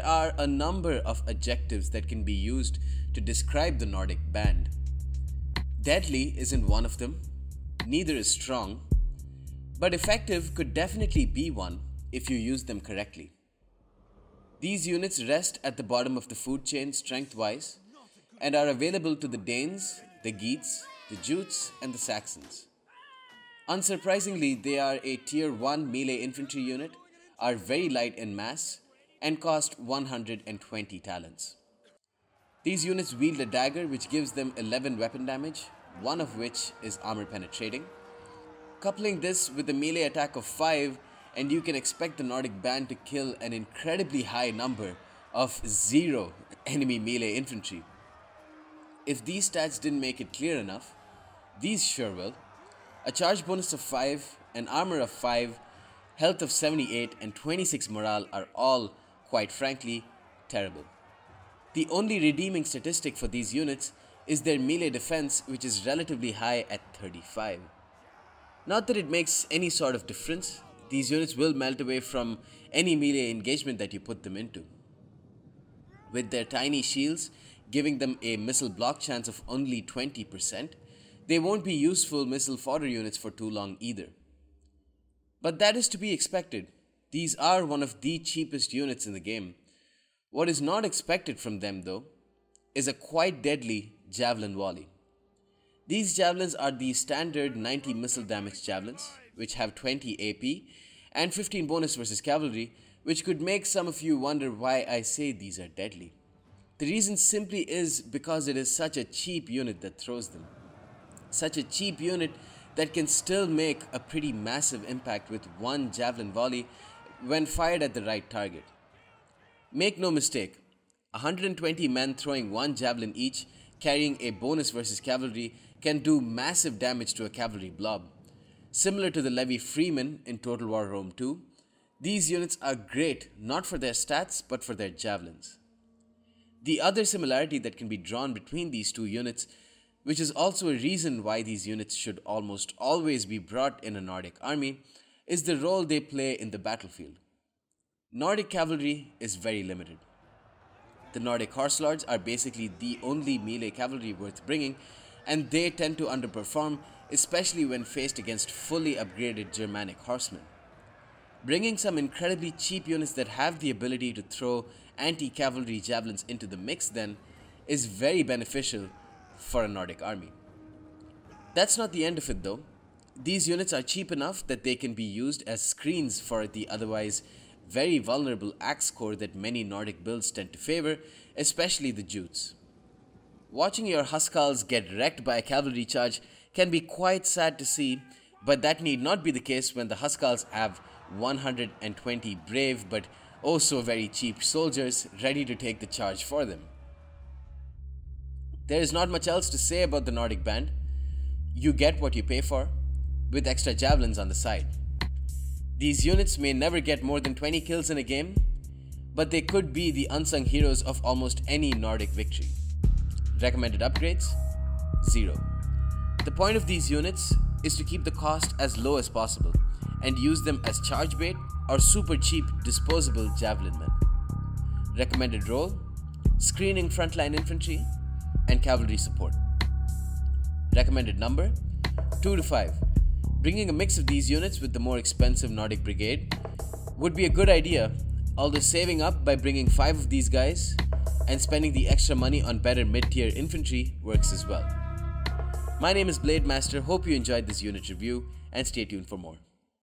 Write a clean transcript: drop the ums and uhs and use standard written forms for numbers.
there are a number of adjectives that can be used to describe the Nordic Band. Deadly isn't one of them, neither is strong, but effective could definitely be one if you use them correctly. These units rest at the bottom of the food chain strength-wise and are available to the Danes, the Geats, the Jutes, and the Saxons. Unsurprisingly, they are a Tier 1 melee infantry unit, are very light in mass, and cost 120 talents. These units wield a dagger which gives them 11 weapon damage, one of which is armor penetrating. Coupling this with a melee attack of 5, and you can expect the Nordic Band to kill an incredibly high number of 0 enemy melee infantry. If these stats didn't make it clear enough, these sure will. A charge bonus of 5, an armor of 5, health of 78 and 26 morale are all, quite frankly, terrible. The only redeeming statistic for these units is their melee defense, which is relatively high at 35. Not that it makes any sort of difference, these units will melt away from any melee engagement that you put them into. With their tiny shields giving them a missile block chance of only 20%, they won't be useful missile fodder units for too long either. But that is to be expected. These are one of the cheapest units in the game. What is not expected from them though is a quite deadly javelin volley. These javelins are the standard 90 missile damage javelins, which have 20 AP and 15 bonus versus cavalry, which could make some of you wonder why I say these are deadly. The reason simply is because it is such a cheap unit that throws them. Such a cheap unit that can still make a pretty massive impact with one javelin volley when fired at the right target. Make no mistake, 120 men throwing one javelin each, carrying a bonus versus cavalry, can do massive damage to a cavalry blob. Similar to the Levy Freeman in Total War Rome 2, these units are great not for their stats but for their javelins. The other similarity that can be drawn between these two units, which is also a reason why these units should almost always be brought in a Nordic army, is the role they play in the battlefield. Nordic cavalry is very limited. The Nordic horse lords are basically the only melee cavalry worth bringing, and they tend to underperform, especially when faced against fully upgraded Germanic horsemen. Bringing some incredibly cheap units that have the ability to throw anti-cavalry javelins into the mix then is very beneficial for a Nordic army. That's not the end of it though. These units are cheap enough that they can be used as screens for the otherwise very vulnerable axe corps that many Nordic builds tend to favor, especially the Jutes. Watching your Huskals get wrecked by a cavalry charge can be quite sad to see, but that need not be the case when the Huskals have 120 brave but oh so very cheap soldiers ready to take the charge for them. There is not much else to say about the Nordic Band. You get what you pay for, with extra javelins on the side. These units may never get more than 20 kills in a game, but they could be the unsung heroes of almost any Nordic victory. Recommended upgrades? 0. The point of these units is to keep the cost as low as possible and use them as charge bait or super cheap disposable javelin men. Recommended role: screening frontline infantry and cavalry support. Recommended number: 2 to 5. Bringing a mix of these units with the more expensive Nordic Brigade would be a good idea, although saving up by bringing 5 of these guys and spending the extra money on better mid-tier infantry works as well. My name is Blade Master, hope you enjoyed this unit review and stay tuned for more.